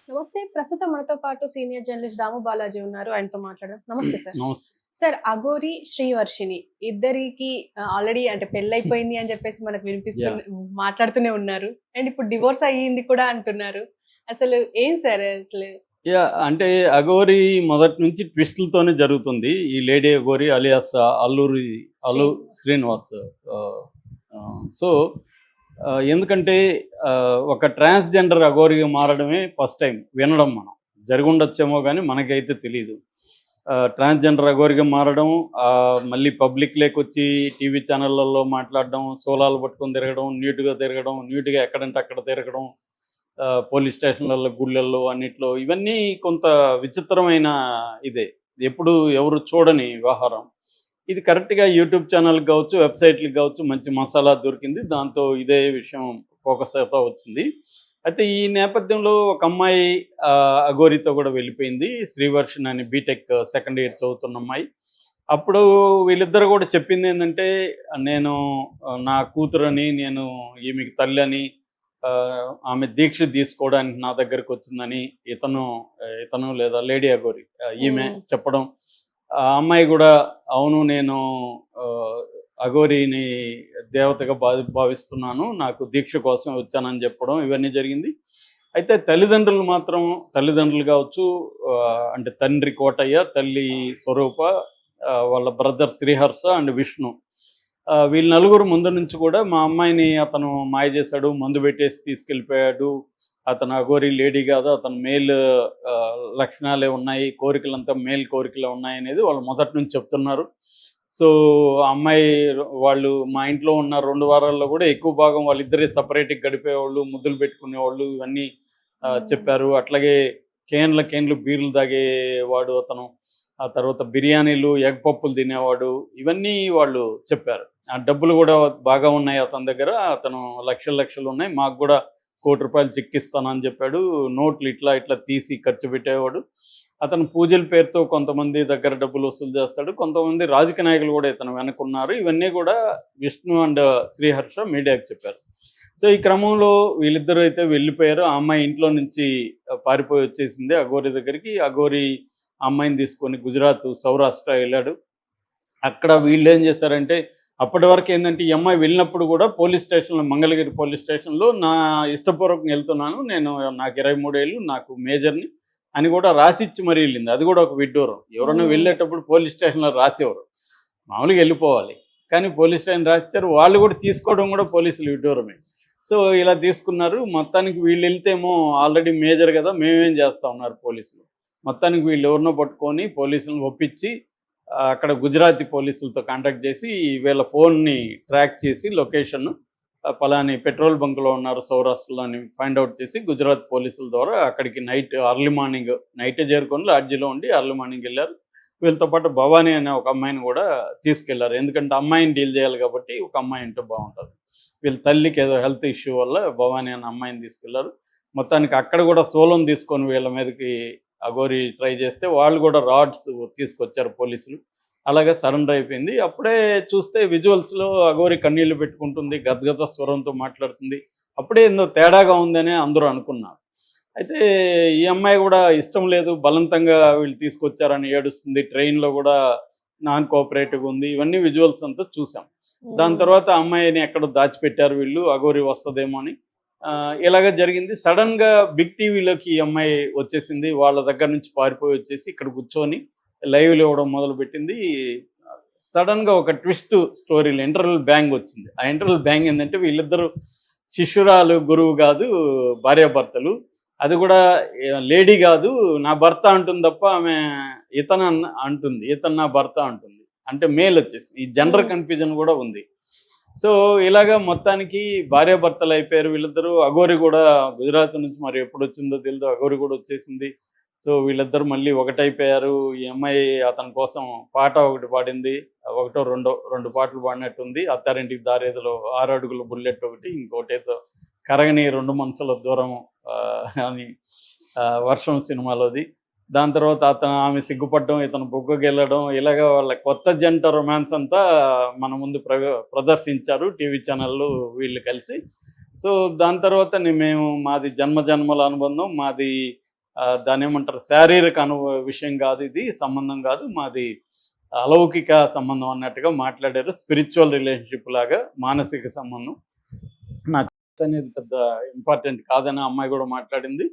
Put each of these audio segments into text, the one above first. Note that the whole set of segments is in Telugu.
నమస్తే. ప్రస్తుతం మనతో పాటు సీనియర్ జర్నలిస్ట్ దాము బాలాజీ ఉన్నారు. ఆయనతో మాట్లాడదాం. నమస్తే సార్. నమస్తే. సార్, అఘోరి, శ్రీవర్షిణి ఇద్దరికి ఆల్రెడీ అంటే పెళ్లయిపోయింది అని చెప్పేసి మనకు యాహ్! మాట్లాడుతూనే ఉన్నారు. అండ్ ఇప్పుడు డివోర్స్ అయ్యింది కూడా అంటున్నారు. అసలు ఏం సార్ అసలు? అంటే 'అఘోరి' మొదటి నుంచి ట్విస్టులతోనే జరుగుతుంది. ఈ లేడీ అఘోరి అలియాస్ శ్రీ అల్లు శ్రీనివాస్. ఆహ్, సో, ఎందుకంటే ఒక ట్రాన్స్‌జెండర్ అఘోరిగా మారడమే ఫస్ట్ టైం వినడం మనం. జరిగుండొచ్చేమో గానీ మనకైతే తెలీదు. ట్రాన్స్‌జెండర్ అఘోరిగా మారడం, మళ్ళీ పబ్లిక్‌లోకొచ్చి టీవీ ఛానళ్ళల్లో మాట్లాడడం, సోలాలు పట్టుకొని తిరగడం, నీట్‌గా ఎక్కడంటే అక్కడ తిరగడం, పోలీస్ స్టేషన్‌లలో, గుళ్ళల్లో అన్నిట్లో ఇవన్నీ కొంత విచిత్రమైన ఇదే. ఎప్పుడు ఎవరు చూడని వ్యవహారం. ఇది కరెక్ట్‌గా యూట్యూబ్ ఛానల్‌కి గావచ్చు, వెబ్‌సైట్‌లకి గావచ్చు మంచి మసాలా దొరికింది. దాంతో ఇదే విషయం ఫోకస్ అవుతా వచ్చింది. అయితే ఈ నేపథ్యంలో ఒక అమ్మాయి అఘోరితో కూడా వెళ్ళిపోయింది. శ్రీవర్షిణి అని బీటెక్ సెకండ్ ఇయర్ చదువుతున్న అమ్మాయి. అప్పుడు వీళ్ళిద్దరు కూడా చెప్పిందేందంటే, నేను నా కూతురని, నేను ఈమెకి తల్లని, ఆమె దీక్ష తీసుకోవడానికి నా దగ్గరకొచ్చిందని ఇతను లేదా లేడీ అఘోరి ఈమె హ్మ్. చెప్పడం. ఆ అమ్మాయి గూడా అవును నేను అఘోరిని దేవతగా భావిస్తున్నాను. నాకు దీక్ష కోసమే వచ్చానని చెప్పడం ఇవన్నీ జరిగింది. అయితే తల్లిదండ్రులు గావచ్చు, అంటే తండ్రి కోటయ్య, తల్లి స్వరూప, వాళ్ళ బ్రదర్ శ్రీహర్ష అండ్ విష్ణు. వీళ్ళు నలుగురు ముందు నుంచి కూడా మా అమ్మాయిని అతను మాయ చేశాడు, మందు పెట్టేసి తీసుకెళ్ళిపోయాడు. అతను అఘోరి లేడీ కాదు, అతను మేల్ లక్షణాలే ఉన్నాయి, కోరికలంతా మేల్ కోరికలే ఉన్నాయనేది వాళ్ళు మొదటి నుంచి చెప్తున్నారు. సో, ఆ అమ్మాయి వాళ్ళు మా ఇంట్లో ఉన్న 2 వారాల్లో కూడా ఎక్కువ భాగం వాళ్ళిద్దరే సెపరేట్‌గా గడిపేవాళ్ళు, ముద్దులు పెట్టుకునేవాళ్ళు ఇవన్నీ హ్మ్. చెప్పారు. అట్లాగే కేన్‌లు బీర్లు తాగేవాడు అతను. ఆ తర్వాత బిర్యానీలు, ఎగ్ పప్పులు తినేవాడు. ఇవన్నీ వాళ్ళు చెప్పారు. ఆ డబ్బులు గూడా బాగా ఉన్నాయి అతని దగ్గర. అతను లక్షలున్నాయి. మాకు గూడా రూ. 1,00,00,000 చెక్ ఇస్తానని చెప్పాడు. నోట్లు ఇట్లా తీసి ఖర్చు పెట్టేవాడు. అతను పూజల పేరుతో కొంతమంది దగ్గర డబ్బులు వసూలు చేస్తాడు. కొంతమంది రాజకీయ నాయకులు గూడా ఇతని వెనకున్నారు. ఇవన్నీ గూడా విష్ణు అండ్ శ్రీహర్ష మీడియాకి చెప్పారు. సో, ఈ క్రమంలో వీళ్ళిద్దరూ అయితే వెళ్ళిపోయారు. ఆ అమ్మాయి ఇంట్లో నుంచి పారిపోయి వచ్చేసింది అఘోరి దగ్గరికి. అఘోరి ఆ అమ్మాయిని తీసుకొని గుజరాత్, సౌరాష్ట్ర ఎళ్ళాడు. అక్కడ వీళ్ళేం చేశారంటే, అప్పటి వరకేందంటే, ఈ అమ్మాయి వెళ్ళినప్పుడు గూడా పోలీస్ స్టేషన్‌లో మంగళగిరి పోలీస్ స్టేషన్‌లో నా ఇష్టపూర్వకంగా ఎళ్తున్నాను. నాకు 23 ఏళ్ళు, నాకు మేజర్‌ని అని గూడా రాసిచ్చి మరీ ఎళ్ళింది. అది గూడా ఒక విడ్డూరం. ఎవరైనా హ్మ్. వెళ్ళేటప్పుడు పోలీస్ స్టేషన్‌లో రాసివ్వరు. మామూలుగా ఎళ్ళిపోవాలి. కానీ పోలీస్ స్టేషన్ రాసిచ్చారు. వాళ్ళు గూడా తీసుకోవడం గూడా పోలీసులు విడ్డూరమే. సో, ఇలా తీసుకున్నారు. మొత్తానికి వీళ్ళెళ్తేమో ఆల్రెడీ మేజర్ గదా! మేమేం చేస్తాం అన్నారు పోలీసులు. మొత్తానికి వీళ్ళెవరినో పట్టుకొని పోలీసులను ఒప్పించి, అక్కడ గుజరాతీ పోలీసులతో కాంటాక్ట్ చేసి వీళ్ళ ఫోన్‌ని ట్రాక్ చేసి లొకేషన్, పలాని పెట్రోల్ బంక్‌లో ఉన్నారు సౌరాష్ట్రలో అని ఫైండ్ ఔట్ చేసి గుజరాత్ పోలీసుల ద్వారా అక్కడికి నైటే చేరుకొని లాడ్జిలో ఉండి ఎర్లీ మార్నింగ్ ఎళ్లారు. వీళ్ళతో పాటు భవాని అనే ఒక అమ్మాయిని గూడా తీసుకెళ్లారు. ఎందుకంటే అమ్మాయిని డీల్ చేయాలి కాబట్టి ఒక అమ్మాయి ఉంటే బావుంటది. వీళ్ళ తల్లికి ఏదో హెల్త్ ఇష్యూ వల్ల భవాని అనే అమ్మాయిని తీసుకెళ్లారు. మొత్తానికి అక్కడ గూడా సోలం తీసుకొని వీళ్ళ మీదకి అఘోరి ట్రై చేస్తే వాళ్ళు గూడా రాడ్స్ తీసుకొచ్చారు పోలీసులు. అలాగే సరెండర్ అయిపోయింది. అప్పుడే చూస్తే విజువల్స్‌లో అఘోరి కన్నీళ్లు పెట్టుకుంటుంది. గద్గద స్వరంతో మాట్లాడుతుంది. అప్పుడే ఏందో తేడాగా ఉందనే అందరూ అనుకున్నారు. అయితే ఈ అమ్మాయి గూడా ఇష్టం లేదు, బలవంతంగా వీళ్ళు తీసుకొచ్చారని ఏడుస్తుంది. ట్రైన్‌లో గూడా నాన్ కోఆపరేటివ్‌గా ఉంది. ఇవన్నీ విజువల్స్ అంతా చూసాం. దాని హ్మ్. తర్వాత అమ్మాయిని ఎక్కడో దాచిపెట్టారు వీళ్ళు. అఘోరి వస్తదేమో అని. ఇలాగ జరిగింది. సడెన్‌గా బిగ్ టీవీలోకి ఈ అమ్మాయి వచ్చేసింది. వాళ్ళ దగ్గర నుంచి పారిపోయి వచ్చేసి ఇక్కడ కూర్చొని లైవ్‌లు ఇవ్వడం మొదలుపెట్టింది. సడెన్‌గా ఒక ట్విస్ట్ స్టోరీలో ఇంటర్వల్ బ్యాంగ్ వచ్చింది. ఆ ఇంటర్వల్ బ్యాంగ్ ఏందంటే వీళ్ళిద్దరూ శిష్యురాలు, గురువు గాదు, భార్యాభర్తలు. అది గూడా లేడీ గాదు, నా భర్త అంటుంది తప్ప ఆమె అంటుంది. ఇతను నా భర్త అంటుంది. అంటే మేల్ వచ్చేసి. ఈ జెండర్ హ్మ్. కన్‌ఫ్యూజన్ గూడా ఉంది. సో, ఇలాగ మొత్తానికి భార్యాభర్తలయిపోయారు వీళ్ళిద్దరూ. అఘోరి గూడా గుజరాత్ నుంచి మరి ఎప్పుడొచ్చిందో తెలీదు. అఘోరి గూడా వచ్చేసింది. సో, వీళ్ళిద్దరూ మళ్ళీ ఒకటైపోయారు. ఈ అమ్మాయి అతని కోసం పాట ఒకటి పాడింది. ఒకటో, రెండో 2 పాటలు పాడినట్టుంది. 'అత్తారింటికి దారేదిలో' 6 అడుగుల బుల్లెట్ ఒకటి, ఇంకోటేదో 'కరగని 2 మనసుల దూరం' అని 'వర్షం' సినిమాలోది. దాని తర్వాత ఆమె సిగ్గుపడడం, ఇతను బుగ్గగిల్లడం, ఇలాగ వాళ్ళ కొత్త జంట రొమాన్స్ అంతా మన ముందు ప్రదర్శించారు టీవీ ఛానల్‌లు వీళ్ళు కలిసి. సో, దాని తర్వాత మాది జన్మ జన్మల అనుబంధం. మాది దాని ఏమంటారు, శారీరక విషయం కాదు, ఇది సంబంధం కాదు, మాది అలౌకిక సంబంధం అన్నట్టుగా మాట్లాడారు. స్పిరిచువల్ రిలేషన్షిప్ లాగా, మానసిక సంబంధం. నాకు అనేది పెద్ద ఇంపార్టెంట్ కాదని ఆ అమ్మాయి కూడా మాట్లాడింది.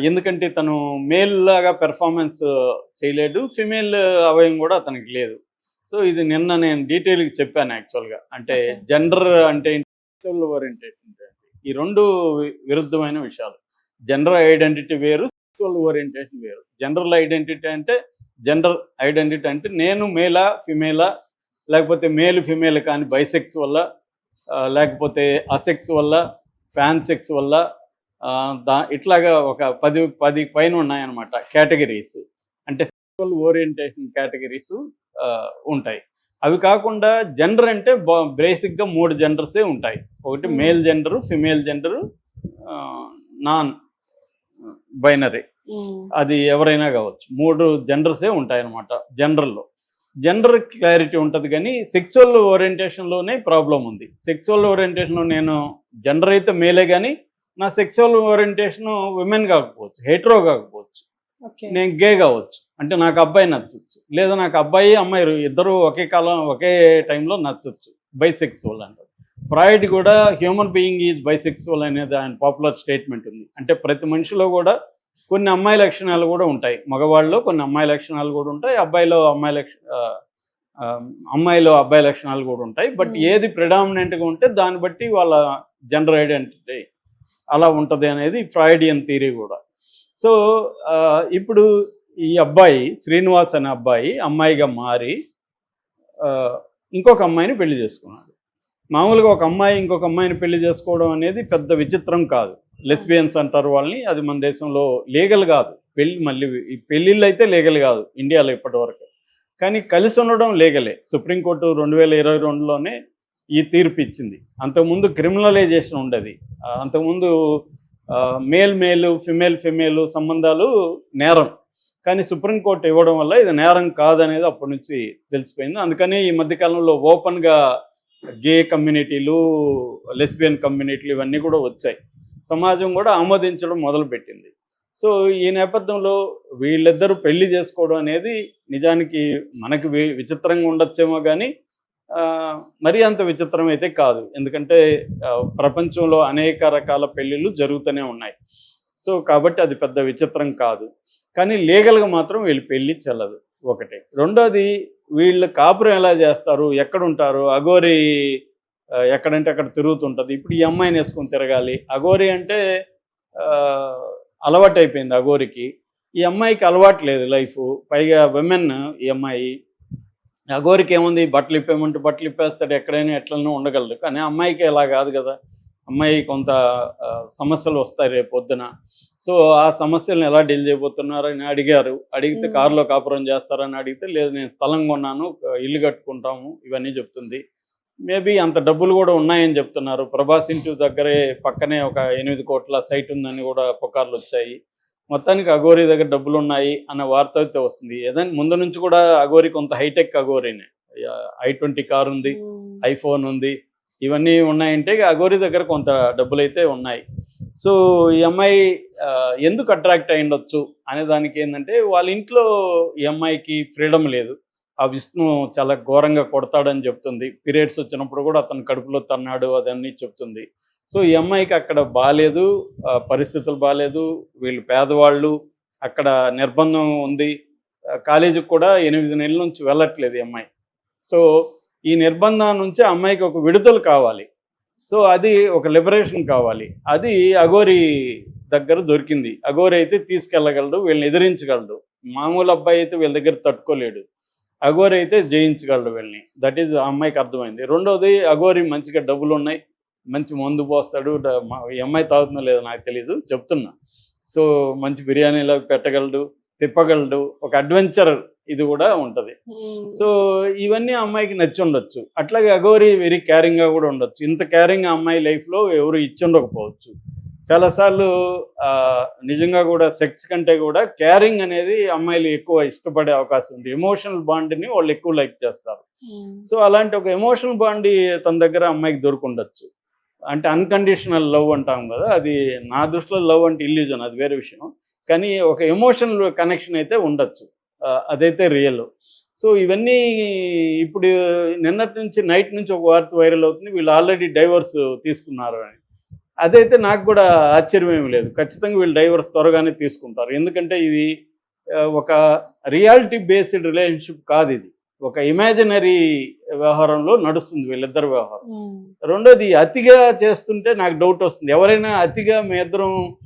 ఎందుకంటే తను మేల్ లాగా పెర్ఫార్మెన్స్ చేయలేడు, ఫిమేల్ అవయం కూడా అతనికి లేదు. సో ఇది నిన్న నేను డీటెయిల్గా చెప్పాను యాక్చువల్గా. అంటే Okay. జెండర్ అంటే సెక్సువల్ ఓరియంటేషన్ అంటే ఈ రెండు విరుద్ధమైన విషయాలు. జెండర్ ఐడెంటిటీ వేరు, సెక్సువల్ ఓరియంటేషన్ వేరు. జెండర్ ఐడెంటిటీ అంటే నేను మేలా ఫిమేలా, లేకపోతే మేల్ ఫిమేల్ కానీ బైసెక్స్ వల్ల, లేకపోతే అసెక్స్ వల్ల, ఫ్యాన్ సెక్స్ వల్ల, ఇట్లాగా ఒక 10 పైన ఉన్నాయన్నమాట కేటగిరీస్. అంటే సెక్సువల్ ఓరియంటేషన్ కేటగిరీస్ ఉంటాయి. అవి కాకుండా జెండర్ అంటే బేసిక్గా 3 జెండర్సే ఉంటాయి. ఒకటి male gender, female gender, non binary, అది ఎవరైనా కావచ్చు. 3 జెండర్సే ఉంటాయన్నమాట జెండర్లో. జెండర్ క్లారిటీ ఉంటుంది, కానీ సెక్సువల్ ఓరియంటేషన్లోనే ప్రాబ్లం ఉంది. సెక్సువల్ ఓరియంటేషన్లో నేను జెండర్ అయితే మేలే, కానీ నా సెక్సువల్ ఓరియంటేషన్ విమెన్ కాకపోవచ్చు, హెట్రో కాకపోవచ్చు, నేను గే కావచ్చు. అంటే నాకు అబ్బాయి నచ్చచ్చు, లేదా నాకు అబ్బాయి అమ్మాయి ఇద్దరు ఒకే టైంలో నచ్చచ్చు. బైసెక్సువల్ అంటారు. ఫ్రాయిడ్ కూడా హ్యూమన్ బీయింగ్ ఈజ్ బైసెక్సువల్ అనేది ఆయన పాపులర్ స్టేట్మెంట్ ఉంది. అంటే ప్రతి మనిషిలో కూడా కొన్ని అమ్మాయి లక్షణాలు కూడా ఉంటాయి. మగవాళ్ళలో కొన్ని అమ్మాయి లక్షణాలు కూడా ఉంటాయి, అమ్మాయిలో అబ్బాయి లక్షణాలు కూడా ఉంటాయి. బట్ ఏది ప్రిడామినెంట్గా ఉంటే దాన్ని బట్టి వాళ్ళ జెండర్ ఐడెంటిటీ అలా ఉంటుంది అనేది ఫ్రాయిడియన్ థియరీ కూడా. సో ఇప్పుడు ఈ అబ్బాయి శ్రీనివాస్ అనే అబ్బాయి అమ్మాయిగా మారి ఇంకొక అమ్మాయిని పెళ్లి చేసుకున్నాడు. మామూలుగా ఒక అమ్మాయి ఇంకొక అమ్మాయిని పెళ్లి చేసుకోవడం అనేది పెద్ద విచిత్రం కాదు. లెస్బియన్స్ అంటారు వాళ్ళని. అది మన దేశంలో లీగల్ కాదు. ఈ పెళ్ళిళ్ళు అయితే లీగల్ కాదు ఇండియాలో ఇప్పటి వరకు, కానీ కలిసి ఉండడం లీగలే. సుప్రీంకోర్టు 2022లోనే ఈ తీర్పు ఇచ్చింది. అంతకుముందు క్రిమినలైజేషన్ ఉండేది. అంతకుముందు మేల్ ఫిమేల్ సంబంధాలు నేరం, కానీ సుప్రీంకోర్టు ఇవ్వడం వల్ల ఇది నేరం కాదనేది అప్పటి నుంచి తెలిసిపోయింది. అందుకని ఈ మధ్యకాలంలో ఓపెన్గా గే కమ్యూనిటీలు, లెస్బియన్ కమ్యూనిటీలు ఇవన్నీ కూడా వచ్చాయి. సమాజం కూడా ఆమోదించడం మొదలుపెట్టింది. సో ఈ నేపథ్యంలో వీళ్ళిద్దరూ పెళ్లి చేసుకోవడం అనేది నిజానికి మనకి విచిత్రంగా ఉండొచ్చేమో, కానీ మరీ అంత విచిత్రం అయితే కాదు. ఎందుకంటే ప్రపంచంలో అనేక రకాల పెళ్ళిళ్ళు జరుగుతూనే ఉన్నాయి. సో కాబట్టి అది పెద్ద విచిత్రం కాదు. కానీ లీగల్గా మాత్రం వీళ్ళు పెళ్ళి చెల్లదు ఒకటి. రెండోది, వీళ్ళు కాపురం ఎలా చేస్తారు, ఎక్కడుంటారు? అఘోరి ఎక్కడంటే అక్కడ తిరుగుతుంటుంది. ఇప్పుడు ఈ అమ్మాయిని వేసుకొని తిరగాలి. అఘోరి అంటే అలవాటు అయిపోయింది అఘోరికి. ఈ అమ్మాయికి అలవాటు లేదు లైఫ్. పైగా విమెన్ ఈ అమ్మాయి. అఘోరికి ఏముంది, బట్టలు ఇప్పేమంటే బట్టలు ఇప్పేస్తాడు, ఎక్కడైనా ఎట్లనో ఉండగలడు. కానీ అమ్మాయికి అలా కాదు కదా. అమ్మాయి కొంత సమస్యలు వస్తాయి రేపు పొద్దున. సో ఆ సమస్యలను ఎలా డీల్ చేయబోతున్నారని అడిగారు. అడిగితే కారులో కాపురం చేస్తారని అడిగితే, లేదు నేను స్థలం కొన్నాను, ఇల్లు కట్టుకుంటాము, ఇవన్నీ చెప్తుంది. మేబీ అంత డబ్బులు కూడా ఉన్నాయని చెప్తున్నారు. ప్రభాస్ ఇంటి దగ్గరే పక్కనే ఒక 8 కోట్ల సైట్ ఉందని కూడా పుకార్లు వచ్చాయి. మొత్తానికి అఘోరి దగ్గర డబ్బులు ఉన్నాయి అన్న వార్త అయితే వస్తుంది. ఏదైనా ముందు నుంచి కూడా అఘోరి కొంత హైటెక్ అఘోరీనే. i20 కారు ఉంది, ఐఫోన్ ఉంది, ఇవన్నీ ఉన్నాయంటే అఘోరి దగ్గర కొంత డబ్బులు అయితే ఉన్నాయి. సో ఈ అమ్మాయి ఎందుకు అట్రాక్ట్ అయి ఉండొచ్చు అనే దానికి ఏంటంటే, వాళ్ళ ఇంట్లో ఈ అమ్మాయికి ఫ్రీడమ్ లేదు. ఆ విష్ణు చాలా ఘోరంగా కొడతాడని చెప్తుంది. పీరియడ్స్ వచ్చినప్పుడు కూడా అతను కడుపులో తన్నాడు అదన్నీ చెప్తుంది. సో ఈ అమ్మాయికి అక్కడ బాగాలేదు, పరిస్థితులు బాగాలేదు, వీళ్ళు పేదవాళ్ళు, అక్కడ నిర్బంధం ఉంది. కాలేజీకి కూడా 8 నెలల నుంచి వెళ్ళట్లేదు ఈ అమ్మాయి. సో ఈ నిర్బంధం నుంచి అమ్మాయికి ఒక విడుదల కావాలి. సో అది ఒక లిబరేషన్ కావాలి. అది అఘోరి దగ్గర దొరికింది. అఘోరి అయితే తీసుకెళ్ళగలడు, వీళ్ళని ఎదిరించగలడు. మామూలు అబ్బాయి అయితే వీళ్ళ దగ్గర తట్టుకోలేడు. అఘోరి అయితే జయించగలడు వీళ్ళని. దట్ ఈజ్ ఆ అమ్మాయికి అర్థమైంది. రెండోది, అఘోరి మంచిగా డబ్బులు ఉన్నాయి, మంచి మందు పోస్తాడు. ఈ అమ్మాయి తాగుతుందో లేదో నాకు తెలీదు, చెప్తున్నా. సో మంచి బిర్యానీలో పెట్టగలడు, తిప్పగలడు, ఒక అడ్వెంచర్ ఇది కూడా ఉంటుంది. సో ఇవన్నీ అమ్మాయికి నచ్చి ఉండొచ్చు. అట్లాగే అఘోరి వెరీ క్యారింగ్గా కూడా ఉండొచ్చు. ఇంత క్యారింగ్ ఆ అమ్మాయి లైఫ్లో ఎవరు ఇచ్చి ఉండకపోవచ్చు. చాలాసార్లు నిజంగా కూడా సెక్స్ కంటే కూడా క్యారింగ్ అనేది అమ్మాయిలు ఎక్కువ ఇష్టపడే అవకాశం ఉంది. ఎమోషనల్ బాండ్ని వాళ్ళు ఎక్కువ లైక్ చేస్తారు. సో అలాంటి ఒక ఎమోషనల్ బాండ్ తన దగ్గర అమ్మాయికి దొరుకుండొచ్చు. అంటే అన్కండిషనల్ లవ్ అంటాం కదా, అది నా దృష్టిలో లవ్ అంటే ఇల్యూజన్, అది వేరే విషయం. కానీ ఒక ఎమోషనల్ కనెక్షన్ అయితే ఉండొచ్చు, అదైతే రియల్. సో ఇవన్నీ ఇప్పుడు నిన్నటి నుంచి నైట్ నుంచి ఒక వార్త వైరల్ అవుతుంది, వీళ్ళు ఆల్రెడీ డైవర్స్ తీసుకున్నారు అని. అదైతే నాకు కూడా ఆశ్చర్యం ఏమి లేదు, ఖచ్చితంగా వీళ్ళు డైవర్స్ త్వరగానే తీసుకుంటారు. ఎందుకంటే ఇది ఒక రియాలిటీ బేస్డ్ రిలేషన్షిప్ కాదు, ఇది ఒక ఇమాజినరీ వ్యవహారంలో నడుస్తుంది వీళ్ళిద్దరు వ్యవహారం. రెండోది అతిగా చేస్తుంటే నాకు డౌట్ వస్తుంది. ఎవరైనా అతిగా మీ ఇద్దరం